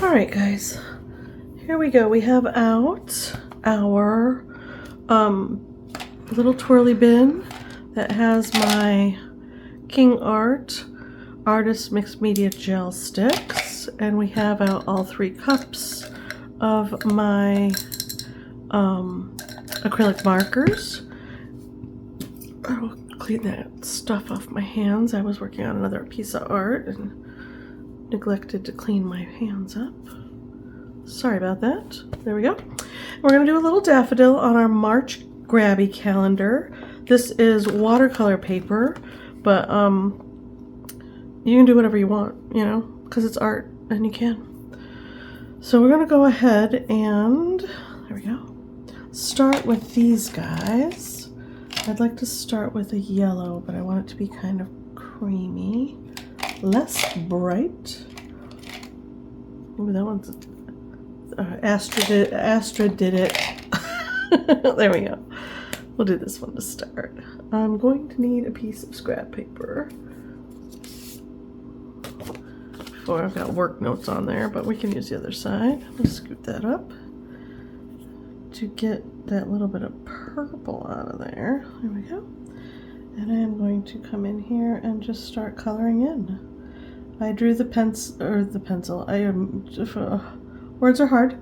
Alright guys, here we go. We have out our little twirly bin that has my King Art Artist Mixed Media Gel Sticks, and we have out all 3 cups of my acrylic markers. I'll clean that stuff off my hands. I was working on another piece of art and neglected to clean my hands up. Sorry about that. There we go. We're going to do a little daffodil on our March Grabie calendar. This is watercolor paper, but you can do whatever you want, you know, because it's art and you can. So we're going to go ahead and, there we go, start with these guys. I'd like to start with a yellow, but I want it to be kind of creamy, less bright. Ooh, that one's Astra did it. There we go. We'll do this one to start. I'm going to need a piece of scrap paper. Before I've got work notes on there, but we can use the other side. Let's scoot that up to get that little bit of purple out of there. There we go. And I'm going to come in here and just start coloring in. I drew the pencil. Words are hard.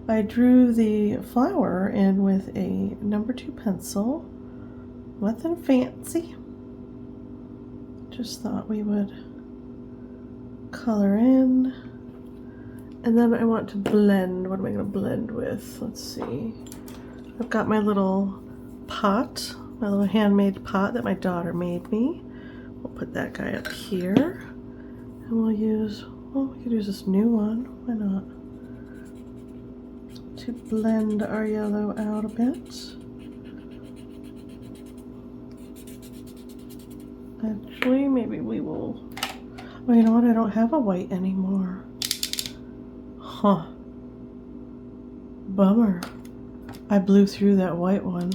I drew the flower in with a number 2 pencil. Nothing fancy. Just thought we would color in. And then I want to blend. What am I going to blend with? Let's see. I've got my little pot, my little handmade pot that my daughter made me. We'll put that guy up here. And we'll use, well, we could use this new one. Why not? To blend our yellow out a bit. Actually, maybe we will, oh, you know what? I don't have a white anymore. Huh. Bummer. I blew through that white one.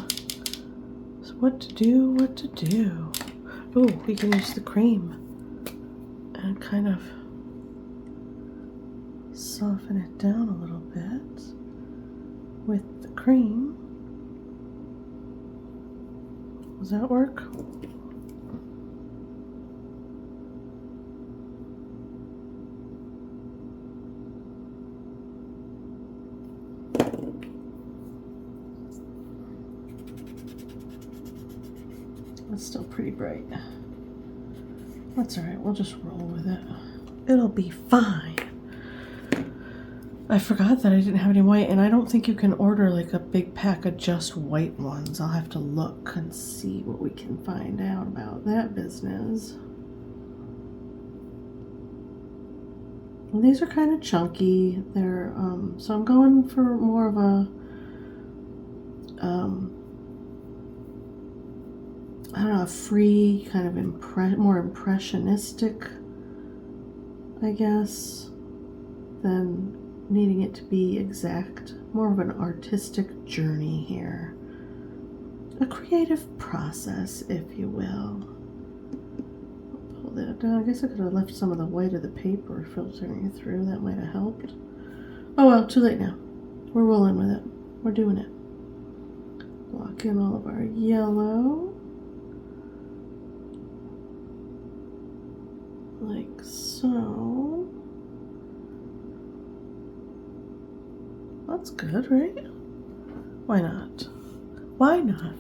So what to do, what to do? Oh, we can use the cream and kind of soften it down a little bit with the cream. Does that work? It's still pretty bright. That's all right, we'll just roll with it. It'll be fine. I forgot that I didn't have any white, and I don't think you can order like a big pack of just white ones. I'll have to look and see what we can find out about that business. Well, these are kind of chunky. They're so I'm going for more of a I don't know, a free kind of more impressionistic, I guess, than needing it to be exact. More of an artistic journey here. A creative process, if you will. I'll pull that down. I guess I could have left some of the white of the paper filtering through. That might have helped. Oh well, too late now. We're rolling with it. We're doing it. Block in all of our yellow. Like so. That's good, right? Why not? Why not?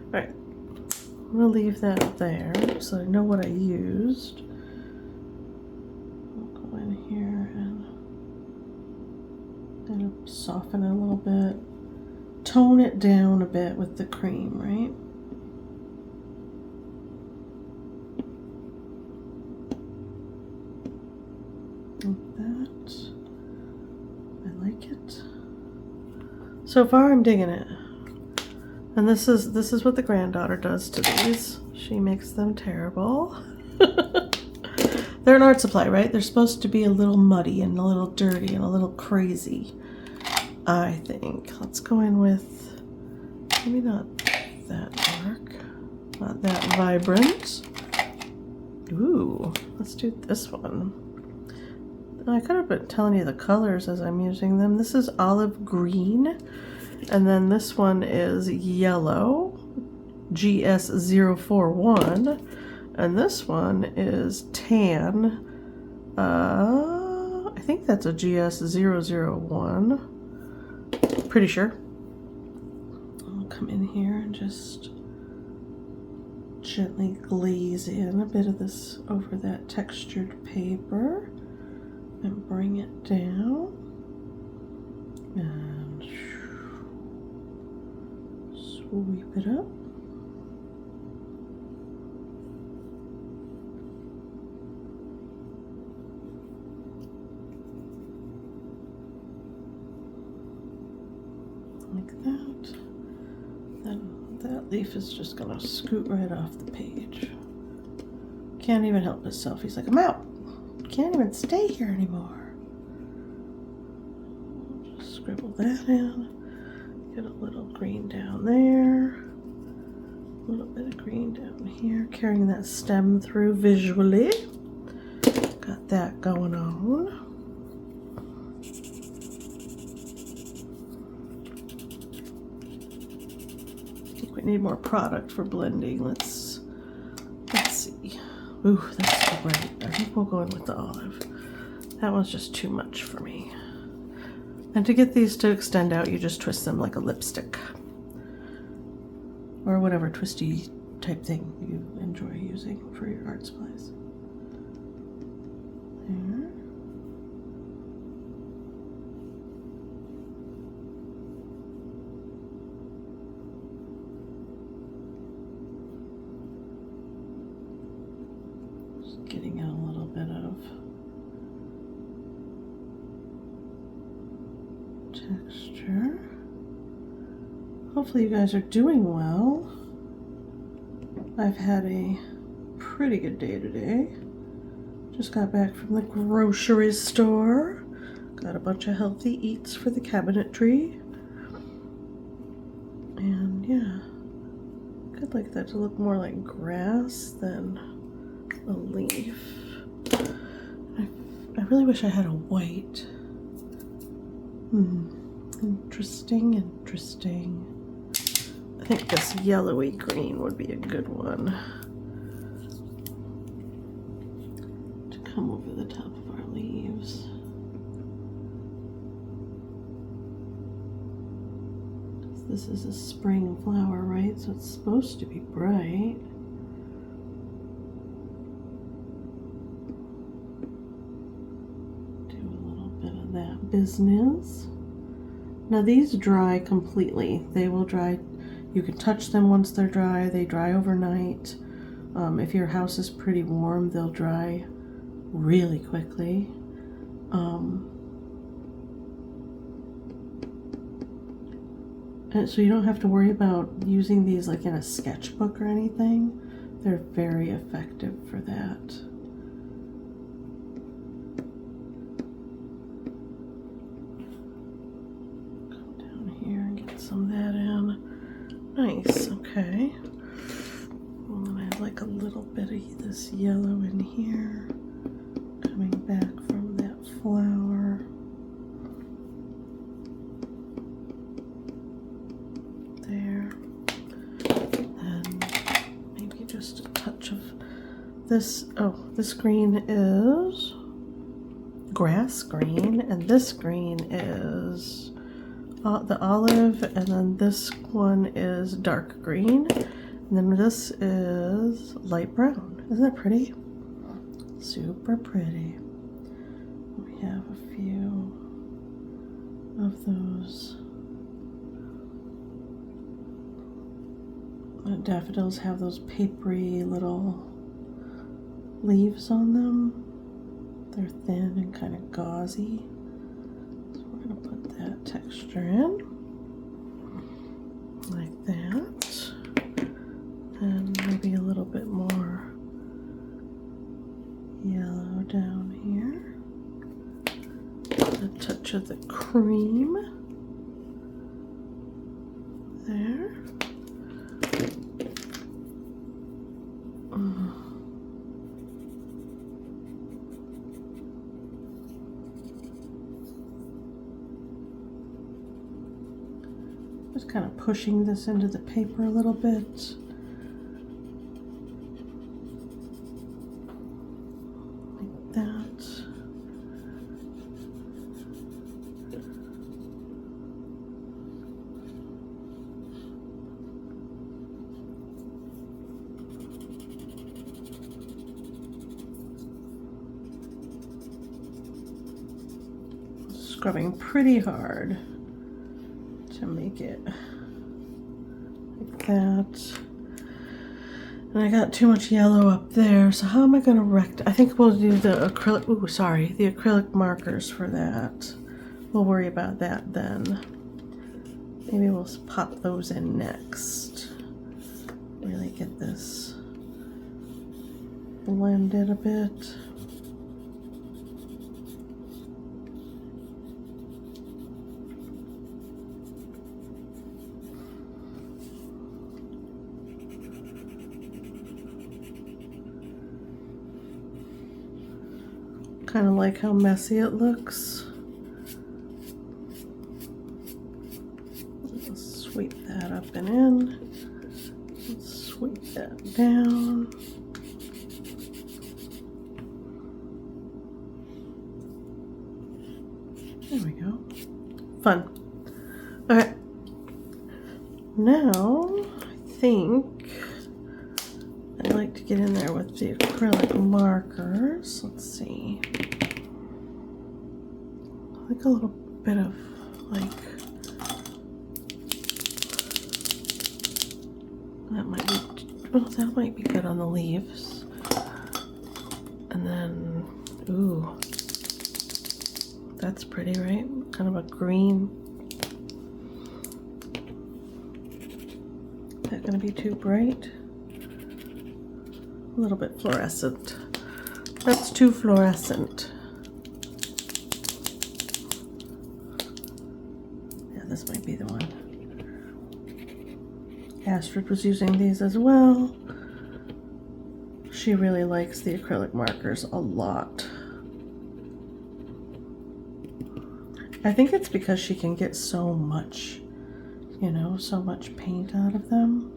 Alright. I'm going to leave that there so I know what I used. I'll go in here and kind of soften it a little bit. Tone it down a bit with the cream, right? Like that. I like it. So far I'm digging it. And this is what the granddaughter does to these. She makes them terrible. They're an art supply, right? They're supposed to be a little muddy and a little dirty and a little crazy, I think. Let's go in with maybe not that dark. Not that vibrant. Ooh, let's do this one. I could have been telling you the colors as I'm using them. This is olive green, and then this one is yellow, GS041, and this one is tan. I think that's a GS001. Pretty sure. I'll come in here and just gently glaze in a bit of this over that textured paper and bring it down and sweep it up. Like that. Then that leaf is just gonna scoot right off the page. Can't even help himself. He's like, I'm out. Can't even stay here anymore. Just scribble that in. Get a little green down there. A little bit of green down here. Carrying that stem through visually. Got that going on. We need more product for blending. Let's see. Ooh, that's great. I think we'll go in with the olive. That one's just too much for me. And to get these to extend out, you just twist them like a lipstick. Or whatever twisty type thing you enjoy using for your art supplies. There. Getting in a little bit of texture. Hopefully you guys are doing well. I've had a pretty good day today. Just got back from the grocery store. Got a bunch of healthy eats for the cabinetry. And yeah, I'd like that to look more like grass than a leaf. I really wish I had a white. Interesting, interesting. I think this yellowy green would be a good one to come over the top of our leaves. This is a spring flower, right? So it's supposed to be bright. That business. Now these dry completely. They will dry. You can touch them once they're dry. They dry overnight. If your house is pretty warm, they'll dry really quickly. And so you don't have to worry about using these like in a sketchbook or anything. They're very effective for that. Some of that in. Nice, okay. And I like a little bit of this yellow in here, coming back from that flower. There. And maybe just a touch of this. Oh, this green is grass green, and this green is the olive, and then this one is dark green, and then this is light brown. Isn't that pretty? Super pretty. We have a few of those. Daffodils have those papery little leaves on them. They're thin and kind of gauzy. We're going to put that texture in like that, and maybe a little bit more yellow down here, a touch of the cream there, Just kind of pushing this into the paper a little bit. Like that. Scrubbing pretty hard to make it like that. And I got too much yellow up there, so how am I going to I think we'll do the acrylic, the acrylic markers for that. We'll worry about that then. Maybe we'll pop those in next. Really get this blended a bit. Kind of like how messy it looks. Let's sweep that up and in. Let's sweep that down. There we go. Fun. Okay. Now, I think I like to get in there with the acrylic markers. Let's see. Like a little bit of like that might be good on the leaves. And then ooh, that's pretty, right? Kind of a green. Is that gonna be too bright? A little bit fluorescent. That's too fluorescent. Yeah, this might be the one. Astrid was using these as well. She really likes the acrylic markers a lot. I think it's because she can get so much, you know, so much paint out of them.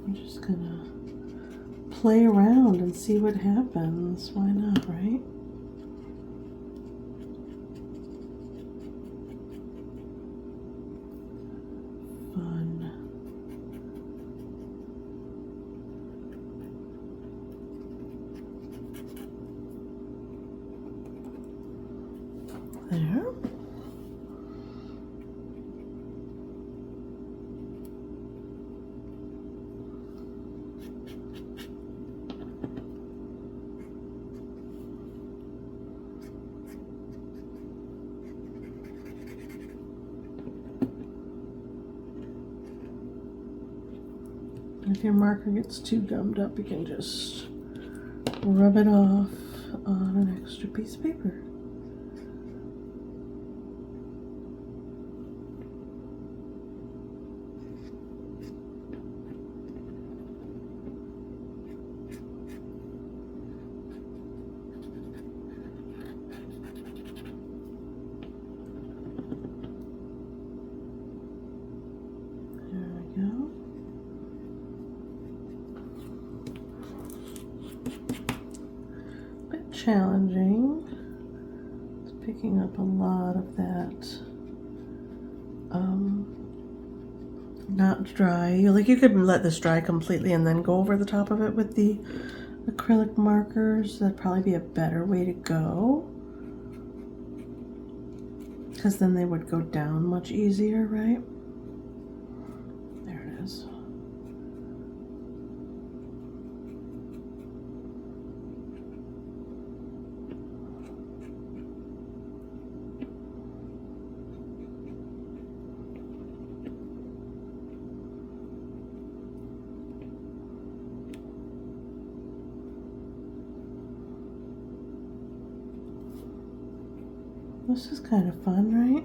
I'm just gonna play around and see what happens. Why not, right? Fun. There. If your marker gets too gummed up, you can just rub it off on an extra piece of paper. Challenging. It's picking up a lot of that not dry. Like, you could let this dry completely and then go over the top of it with the acrylic markers. That'd probably be a better way to go, because then they would go down much easier, right? There it is. This is kind of fun, right?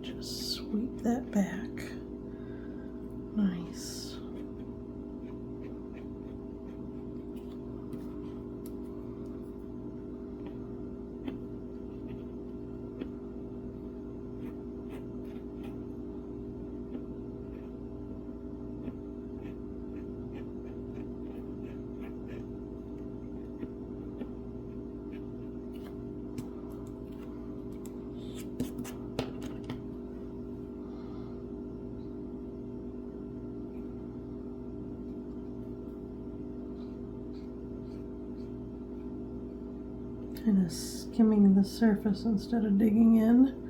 Just sweep that back. Nice. Kind of skimming the surface instead of digging in.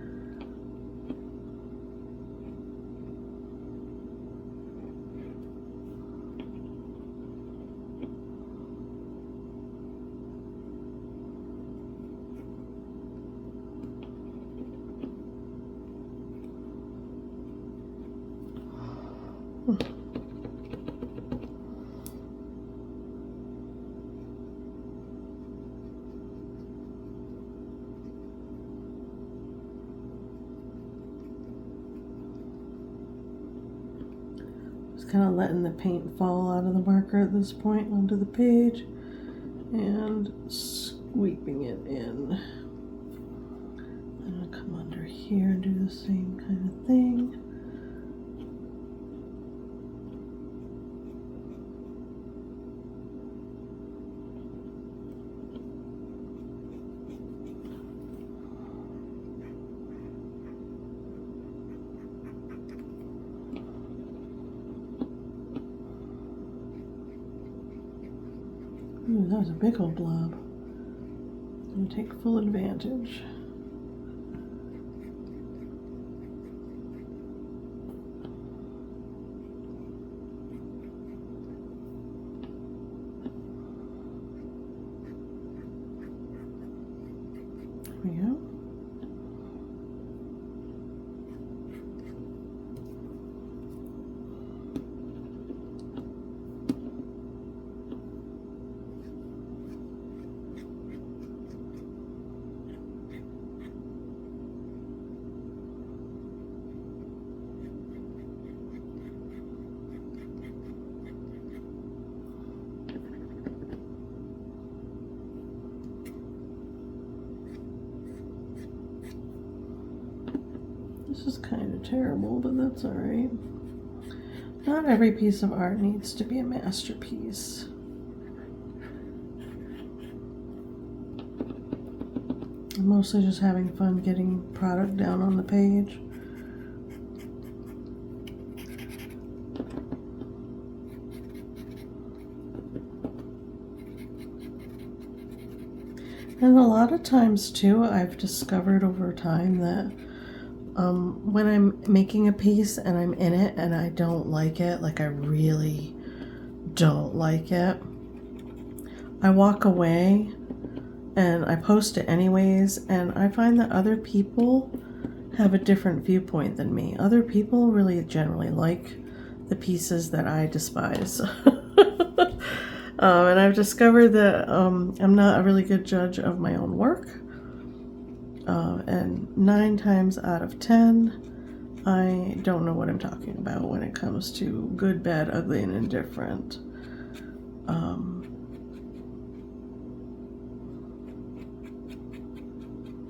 Kind of letting the paint fall out of the marker at this point onto the page and sweeping it in. I'm going to come under here and do the same kind of thing. Ooh, that was a big old blob. I'm going to take full advantage. There we go. This is kind of terrible, but that's all right. Not every piece of art needs to be a masterpiece. I'm mostly just having fun getting product down on the page. And a lot of times too, I've discovered over time that when I'm making a piece and I'm in it and I don't like it, like I really don't like it, I walk away and I post it anyways, and I find that other people have a different viewpoint than me. Other people really generally like the pieces that I despise. And I've discovered that I'm not a really good judge of my own work. And 9 times out of 10, I don't know what I'm talking about when it comes to good, bad, ugly, and indifferent.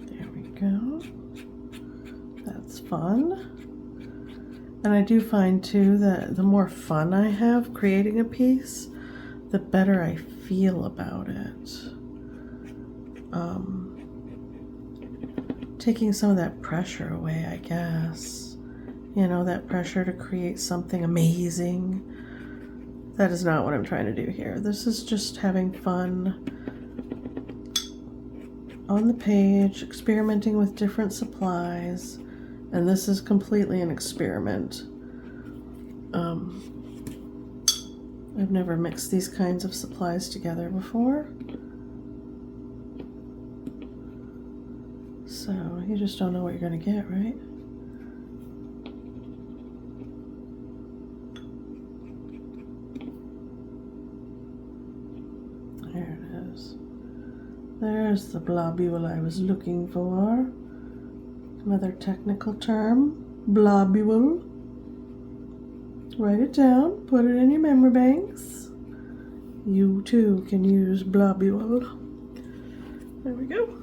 There we go. That's fun. And I do find too that the more fun I have creating a piece, the better I feel about it. Taking some of that pressure away, I guess. You know, that pressure to create something amazing. That is not what I'm trying to do here. This is just having fun on the page, experimenting with different supplies, and this is completely an experiment. I've never mixed these kinds of supplies together before. So you just don't know what you're going to get, right? There it is. There's the globule I was looking for. Another technical term, globule. Write it down, put it in your memory banks. You too can use globule. There we go.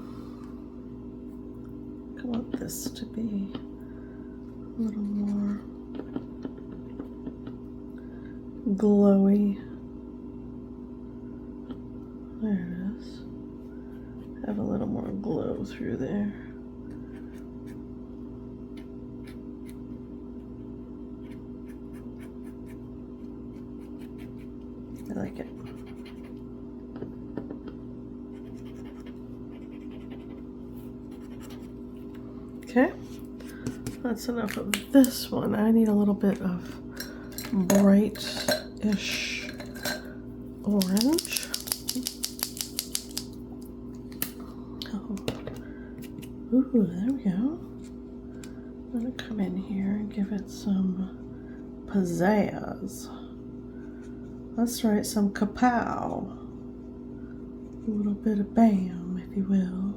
I want this to be a little more glowy. There it is. Have a little more glow through there. I like it. Okay, that's enough of this one. I need a little bit of bright-ish orange. Oh, ooh, there we go. I'm gonna come in here and give it some pizzazz. Let's write some kapow. A little bit of bam, if you will.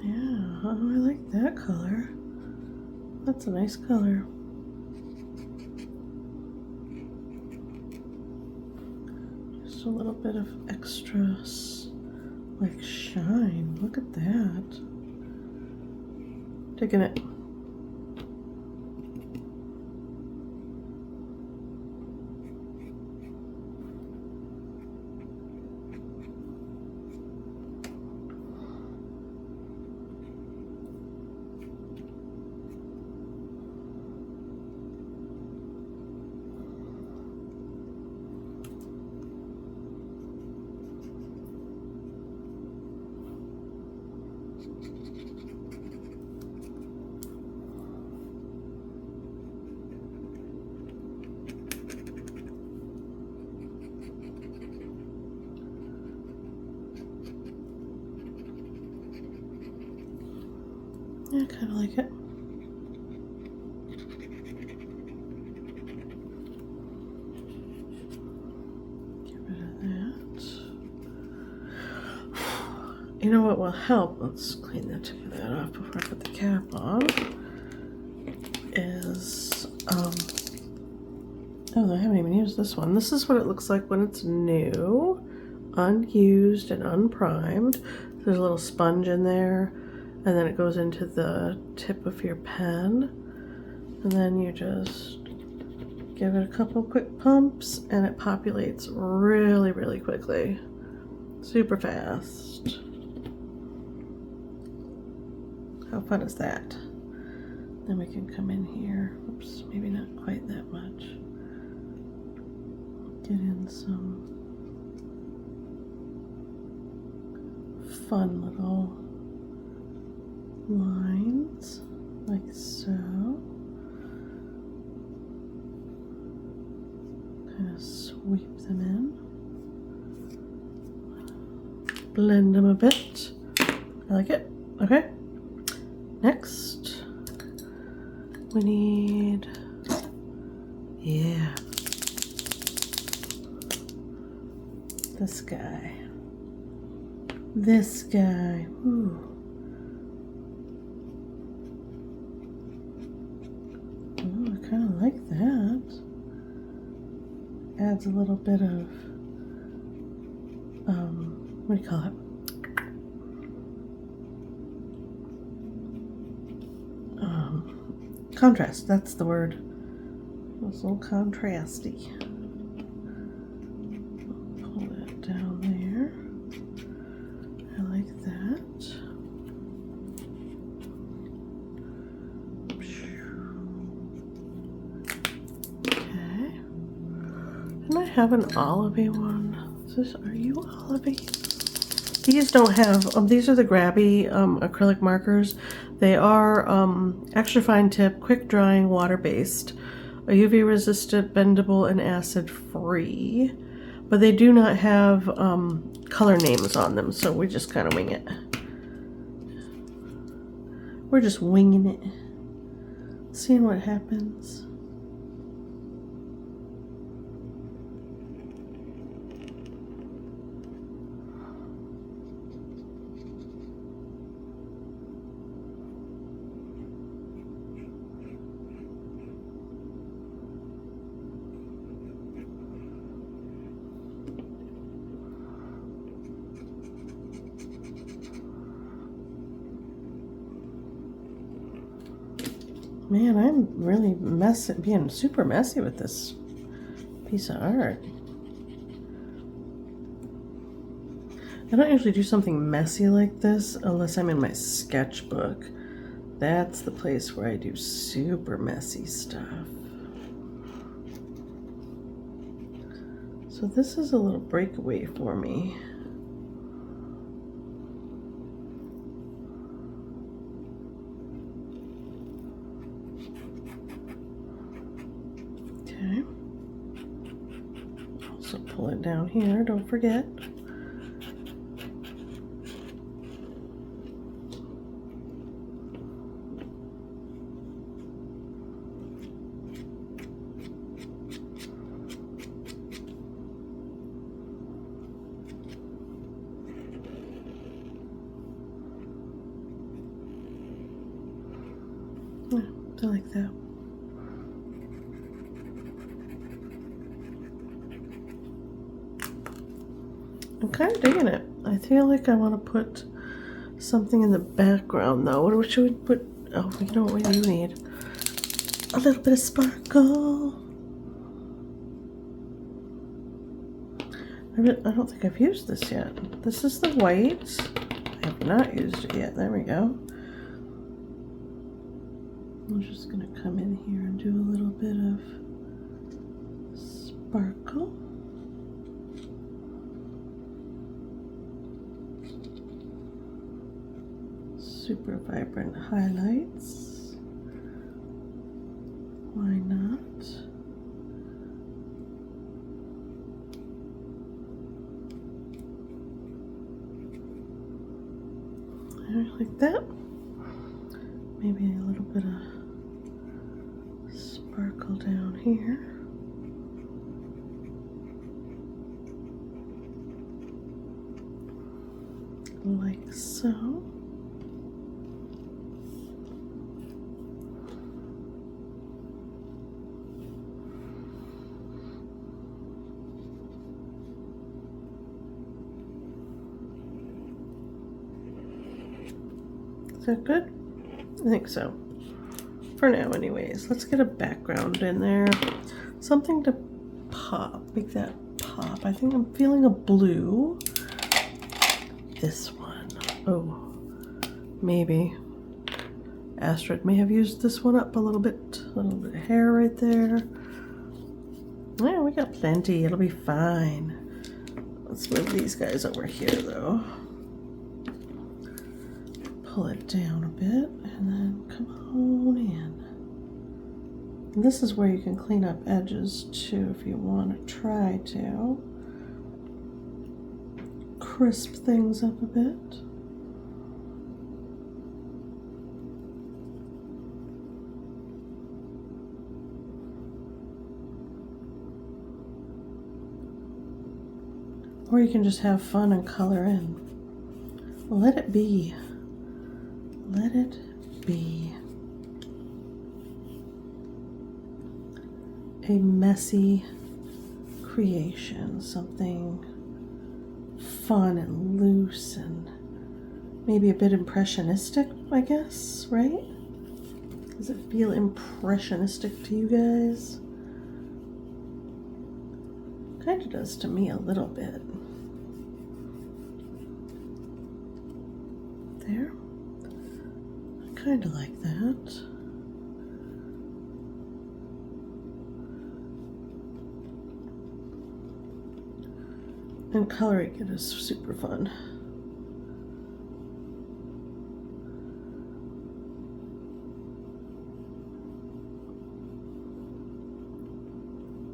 Yeah, oh, I like that color. That's a nice color. Just a little bit of extra, like, shine. Look at that. Taking it. Yeah, I kind of like it. Get rid of that. You know what will help? Let's clean the tip of that off before I put the cap on. Is, oh, I haven't even used this one. This is what it looks like when it's new, unused and unprimed. There's a little sponge in there. And then it goes into the tip of your pen. And then you just give it a couple quick pumps and it populates really, really quickly. Super fast. How fun is that? Then we can come in here. Oops, maybe not quite that much. Get in some fun little lines, like so. Kind of sweep them in. Blend them a bit. I like it. Okay. Next, we need, yeah, this guy. This guy. Ooh. I kind of like that. Adds a little bit of, what do you call it? Contrast, that's the word. It's a little contrasty. Pull that down there. I like that. Okay. And I have an olivey one. Are you olivey? These don't have, these are the Grabie acrylic markers. They are extra fine tip, quick drying, water-based, UV resistant, bendable, and acid free. But they do not have color names on them, so we just kind of wing it. We're just winging it, seeing what happens. Man, I'm really being super messy with this piece of art. I don't usually do something messy like this unless I'm in my sketchbook. That's the place where I do super messy stuff. So this is a little breakaway for me. Okay. Also pull it down here, don't forget. Yeah, I like that. I'm kind of digging it. I feel like I want to put something in the background though. What should we put? Oh, you know what we do need? A little bit of sparkle. I don't think I've used this yet. This is the white. I have not used it yet. There we go. I'm just going to come in here and do a little bit of sparkle. Super vibrant highlights. Why not? Like that. Maybe a little bit of sparkle down here. Like so. Is that good? I think so. For now anyways. Let's get a background in there. Something to pop. Make that pop. I think I'm feeling a blue. This one. Oh. Maybe. Astrid may have used this one up a little bit. A little bit of hair right there. Yeah, we got plenty. It'll be fine. Let's move these guys over here though. Pull it down a bit and then come on in. And this is where you can clean up edges too if you want to try to crisp things up a bit. Or you can just have fun and color in. Let it be. Let it be. A messy creation, something fun and loose and maybe a bit impressionistic, I guess, right? Does it feel impressionistic to you guys? Kind of does to me a little bit. There. Kind of like that. And coloring it is super fun.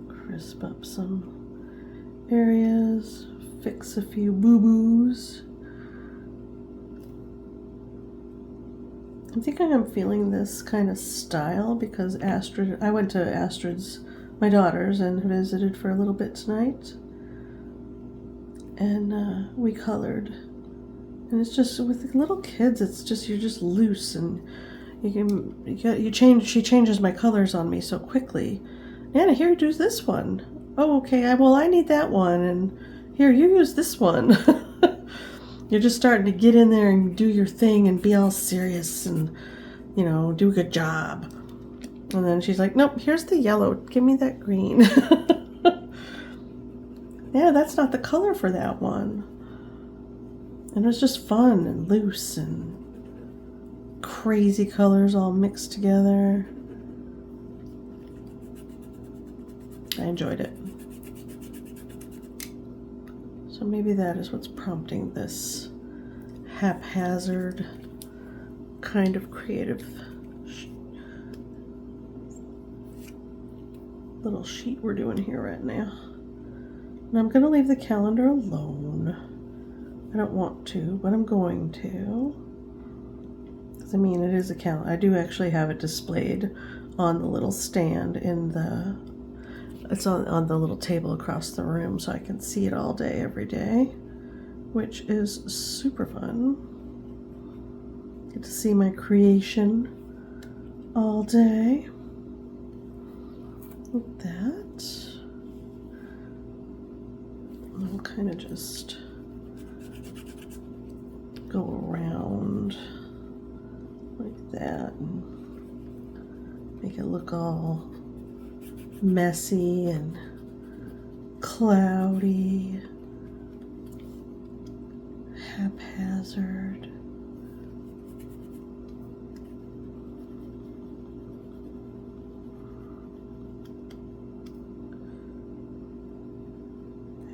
Crisp up some areas, fix a few boo-boos. I think I am feeling this kind of style because Astrid, I went to Astrid's, my daughter's, and visited for a little bit tonight. And we colored. And it's just, with little kids, it's just, you're just loose, and she changes my colors on me so quickly. Nana, here, do this one. Oh, okay, well, I need that one, and here, you use this one. You're just starting to get in there and do your thing and be all serious and, you know, do a good job. And then she's like, nope, here's the yellow. Give me that green. Yeah, that's not the color for that one. And it was just fun and loose and crazy colors all mixed together. I enjoyed it. So maybe that is what's prompting this haphazard kind of creative little sheet we're doing here right now. And I'm going to leave the calendar alone. I don't want to, but I'm going to. Because I mean, it is a calendar. I do actually have it displayed on the little stand in the, it's on the little table across the room, so I can see it all day, every day, which is super fun. Get to see my creation all day. Like that. And I'll kind of just go around like that and make it look all messy and cloudy, haphazard.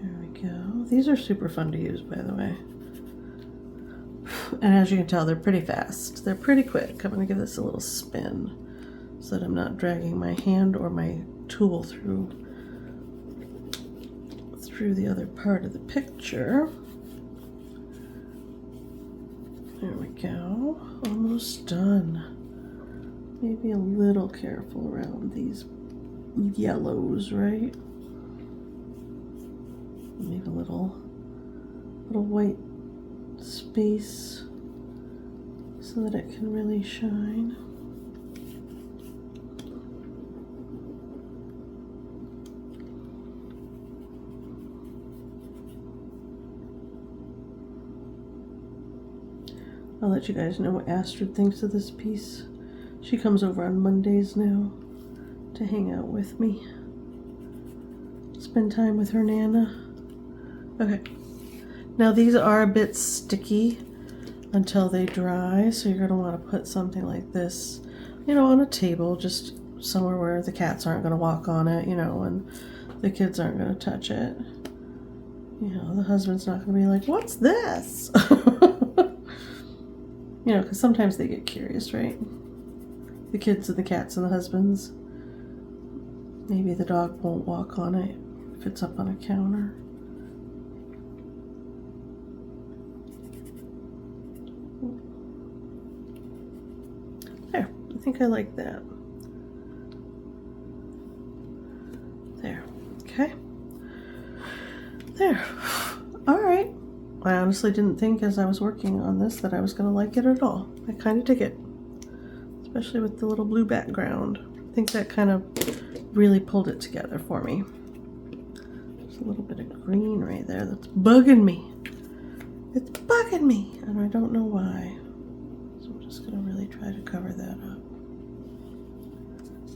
There we go. These are super fun to use, by the way. And as you can tell, they're pretty fast. They're pretty quick. I'm going to give this a little spin so that I'm not dragging my hand or my tool through the other part of the picture. There we go. Almost done. Maybe a little careful around these yellows, right? Leave a little white space so that it can really shine. I'll let you guys know what Astrid thinks of this piece. She comes over on Mondays now to hang out with me. Spend time with her Nana. Okay. Now these are a bit sticky until they dry, so you're going to want to put something like this, you know, on a table, just somewhere where the cats aren't going to walk on it, you know, and the kids aren't going to touch it. You know, the husband's not going to be like, what's this? You know, because sometimes they get curious, right? The kids and the cats and the husbands. Maybe the dog won't walk on it if it's up on a counter. There, I think I like that. There, okay. There, all right. I honestly didn't think as I was working on this that I was going to like it at all. I kind of dig it, especially with the little blue background. I think that kind of really pulled it together for me. There's a little bit of green right there that's bugging me. It's bugging me, and I don't know why. So I'm just going to really try to cover that up.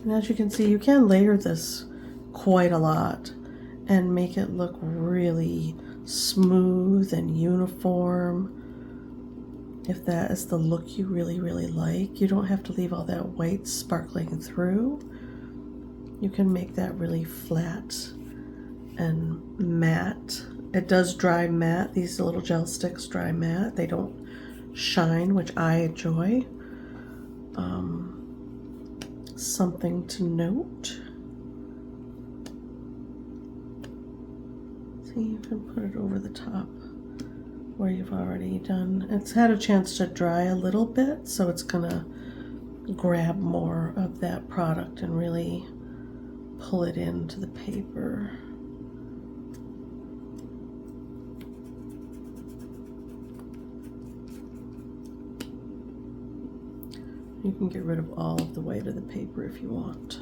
And as you can see, you can layer this quite a lot and make it look really smooth and uniform. If that is the look you really, really like, you don't have to leave all that white sparkling through. You can make that really flat and matte. It does dry matte. These little gel sticks dry matte. They don't shine, which I enjoy. Something to note. You can put it over the top where you've already done. It's had a chance to dry a little bit, so it's gonna grab more of that product and really pull it into the paper. You can get rid of all of the weight of the paper if you want.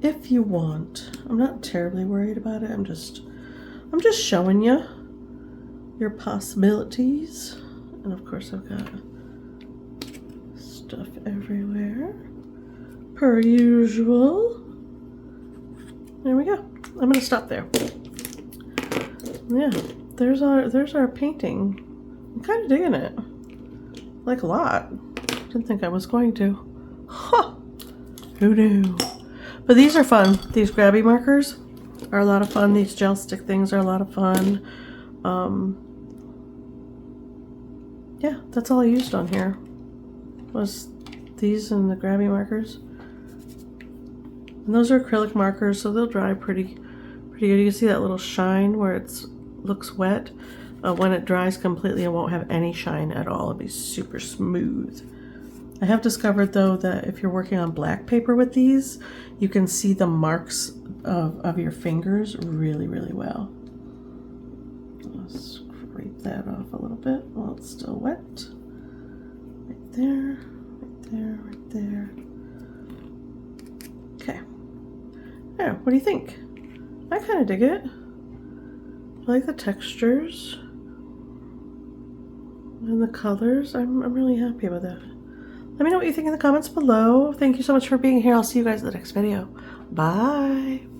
If you want. I'm not terribly worried about it. I'm just showing you your possibilities. And of course I've got stuff everywhere, per usual. There we go. I'm gonna stop there. Yeah, there's our painting. I'm kind of digging it, like a lot. Didn't think I was going to. Huh? Who knew? But these are fun. These Grabie markers are a lot of fun. These gel stick things are a lot of fun. Yeah, that's all I used on here. Was these and the Grabie markers. And those are acrylic markers, so they'll dry pretty good. You can see that little shine where it looks wet. When it dries completely, it won't have any shine at all. It'll be super smooth. I have discovered though that if you're working on black paper with these, you can see the marks of your fingers really, really well. I'll scrape that off a little bit while it's still wet. Right there, right there, right there. Okay. Yeah, what do you think? I kind of dig it. I like the textures and the colors. I'm really happy with it. Let me know what you think in the comments below. Thank you so much for being here. I'll see you guys in the next video. Bye.